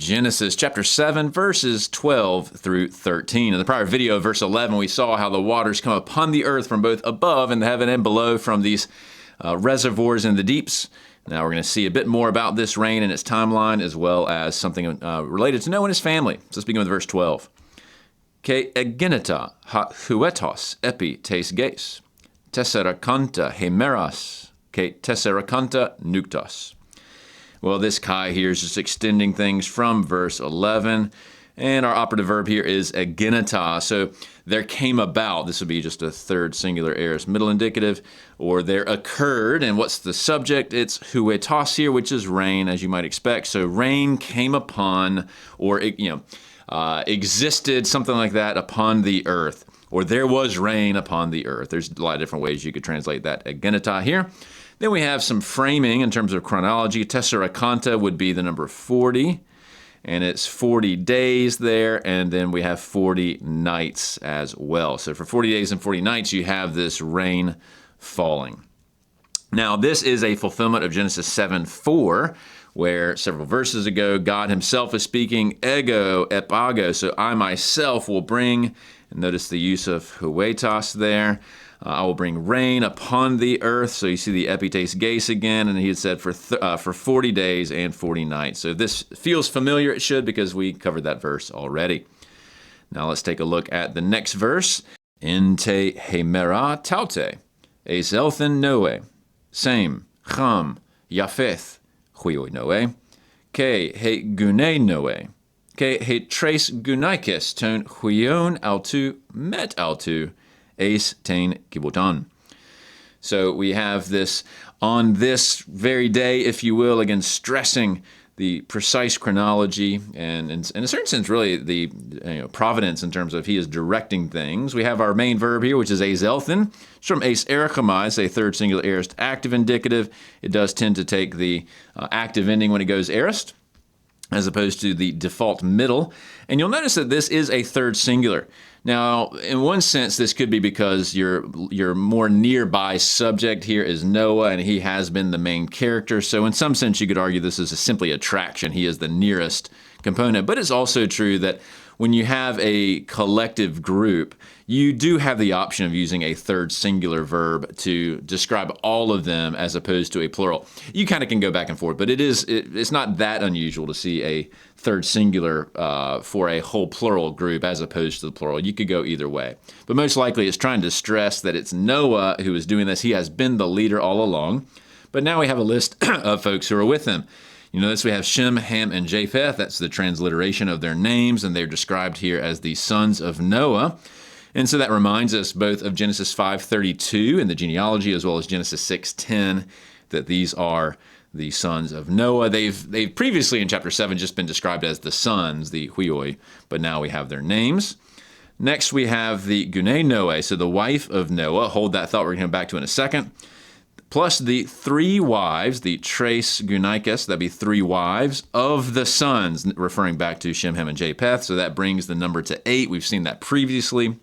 Genesis chapter 7, verses 12 through 13. In the prior video, verse 11, we saw how the waters come upon the earth from both above in the heaven and below from these reservoirs in the deeps. Now we're going to see a bit more about this rain and its timeline, as well as something related to Noah and his family. So let's begin with verse 12. Ke egeneta ha huetos epi tes ges, tesserakanta hemeras, ke tesserakanta nuktos. Well, this kai here is just extending things from verse 11. And our operative verb here is egeneta. So there came about, this would be just a third singular aorist middle indicative, or there occurred. And what's the subject? It's huetos here, which is rain, as you might expect. So rain came upon, or existed, something like that, upon the earth. Or there was rain upon the earth. There's a lot of different ways you could translate that egeneta here. Then we have some framing in terms of chronology. Tesserakanta would be the number 40, and it's 40 days there, and then we have 40 nights as well. So for 40 days and 40 nights, you have this rain falling. Now, this is a fulfillment of Genesis 7:4, where several verses ago, God himself is speaking, ego epago, so I myself will bring, and notice the use of huetos there, I will bring rain upon the earth. So you see the epites ges again, and he had said for 40 days and 40 nights. So if this feels familiar, it should, because we covered that verse already. Now let's take a look at the next verse. Inte hemera taute, ezelthen noe, Sem, Cham, Yafeth, huioi noe, ke he gune noe, ke he tres gunaikes ton huion altu met altu, Ace tain kibotan. So we have this on this very day, if you will, again stressing the precise chronology and in a certain sense really the providence in terms of he is directing things. We have our main verb here, which is azelthen. It's from ace erichamai, a third singular aorist active indicative. It does tend to take the active ending when it goes aorist, as opposed to the default middle. And you'll notice that this is a third singular. Now, in one sense, this could be because your more nearby subject here is Noah, and he has been the main character. So in some sense, you could argue this is simply a traction. He is the nearest component. But it's also true that when you have a collective group, you do have the option of using a third singular verb to describe all of them as opposed to a plural. You kind of can go back and forth, but it's not that unusual to see a third singular for a whole plural group as opposed to the plural. You could go either way. But most likely it's trying to stress that it's Noah who is doing this. He has been the leader all along. But now we have a list of folks who are with him. You notice we have Shem, Ham, and Japheth. That's the transliteration of their names, and they're described here as the sons of Noah. And so that reminds us both of Genesis 5:32 in the genealogy, as well as Genesis 6:10, that these are the sons of Noah. They've previously in chapter 7 just been described as the sons, the huioi, but now we have their names. Next we have the gune Noe, so the wife of Noah. Hold that thought, we're going to come back to in a second. Plus the three wives, the tres gunaikes, that'd be three wives of the sons, referring back to Shem, Ham, and Japheth. So that brings the number to 8. We've seen that previously.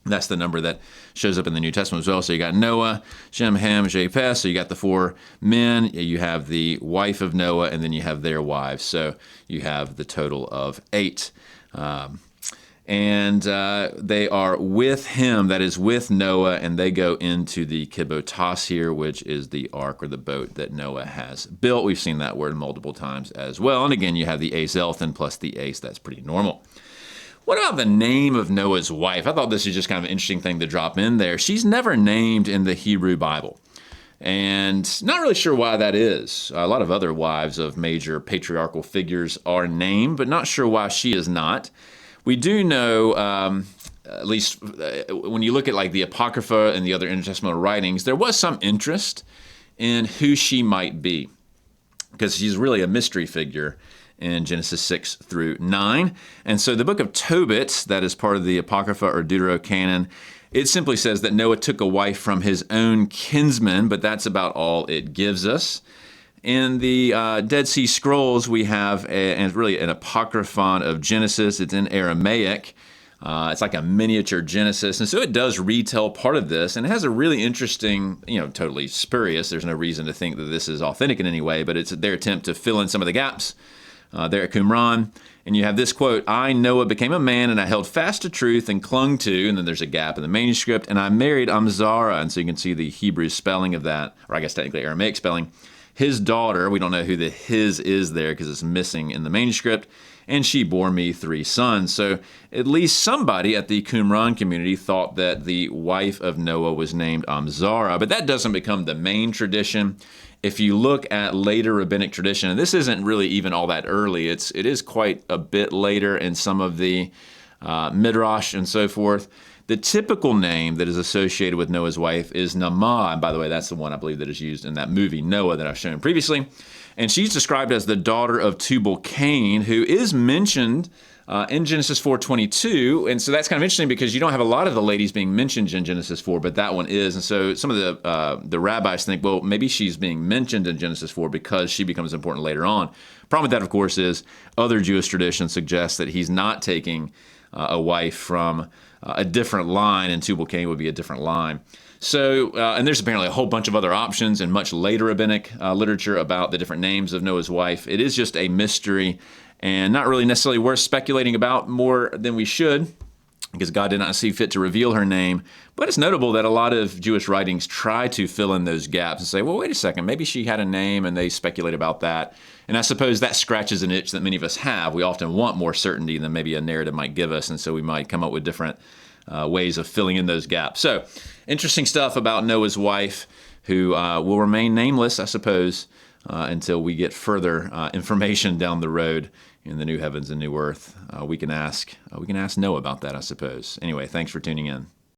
That's the number that shows up in the New Testament as well. So you got Noah, Shem, Ham, Japheth. So you got the 4 men. You have the wife of Noah, and then you have their wives. So you have the total of 8. And they are with him, that is with Noah, and they go into the kibotas here, which is the ark or the boat that Noah has built. We've seen that word multiple times as well. And again, you have the azelthen plus the ace. That's pretty normal. What about the name of Noah's wife? I thought this was just kind of an interesting thing to drop in there. She's never named in the Hebrew Bible. And not really sure why that is. A lot of other wives of major patriarchal figures are named, but not sure why she is not. We do know, at least when you look at like the Apocrypha and the other intertestamental writings, there was some interest in who she might be, because she's really a mystery figure in Genesis 6-9. And so the book of Tobit, that is part of the Apocrypha or Deuterocanon, it simply says that Noah took a wife from his own kinsman, but that's about all it gives us. In the Dead Sea Scrolls, we have really an apocryphon of Genesis. It's in Aramaic. It's like a miniature Genesis. And so it does retell part of this, and it has a really interesting, totally spurious. There's no reason to think that this is authentic in any way, but it's their attempt to fill in some of the gaps there at Qumran. And you have this quote, I, Noah, became a man, and I held fast to truth and clung to, and then there's a gap in the manuscript, and I married Amzara, and so you can see the Hebrew spelling of that, or I guess technically Aramaic spelling, his daughter. We don't know who the his is there because it's missing in the manuscript, and she bore me 3 sons. So at least somebody at the Qumran community thought that the wife of Noah was named Amzara, but that doesn't become the main tradition. If you look at later rabbinic tradition, and this isn't really even all that early, it is quite a bit later in some of the Midrash and so forth. The typical name that is associated with Noah's wife is Naamah, and by the way, that's the one I believe that is used in that movie Noah that I've shown previously. And she's described as the daughter of Tubal-Cain, who is mentioned in Genesis 4:22, and so that's kind of interesting because you don't have a lot of the ladies being mentioned in Genesis 4, but that one is, and so some of the rabbis think, well, maybe she's being mentioned in Genesis 4 because she becomes important later on. Problem with that, of course, is other Jewish traditions suggest that he's not taking a wife from a different line, and Tubal-Cain would be a different line. So, and there's apparently a whole bunch of other options in much later rabbinic literature about the different names of Noah's wife. It is just a mystery and not really necessarily worth speculating about more than we should, because God did not see fit to reveal her name. But it's notable that a lot of Jewish writings try to fill in those gaps and say, well, wait a second, maybe she had a name, and they speculate about that. And I suppose that scratches an itch that many of us have. We often want more certainty than maybe a narrative might give us, and so we might come up with different ways of filling in those gaps. So, interesting stuff about Noah's wife, who will remain nameless, I suppose, until we get further information down the road in the new heavens and new earth. We can ask Noah about that, I suppose. Anyway, thanks for tuning in.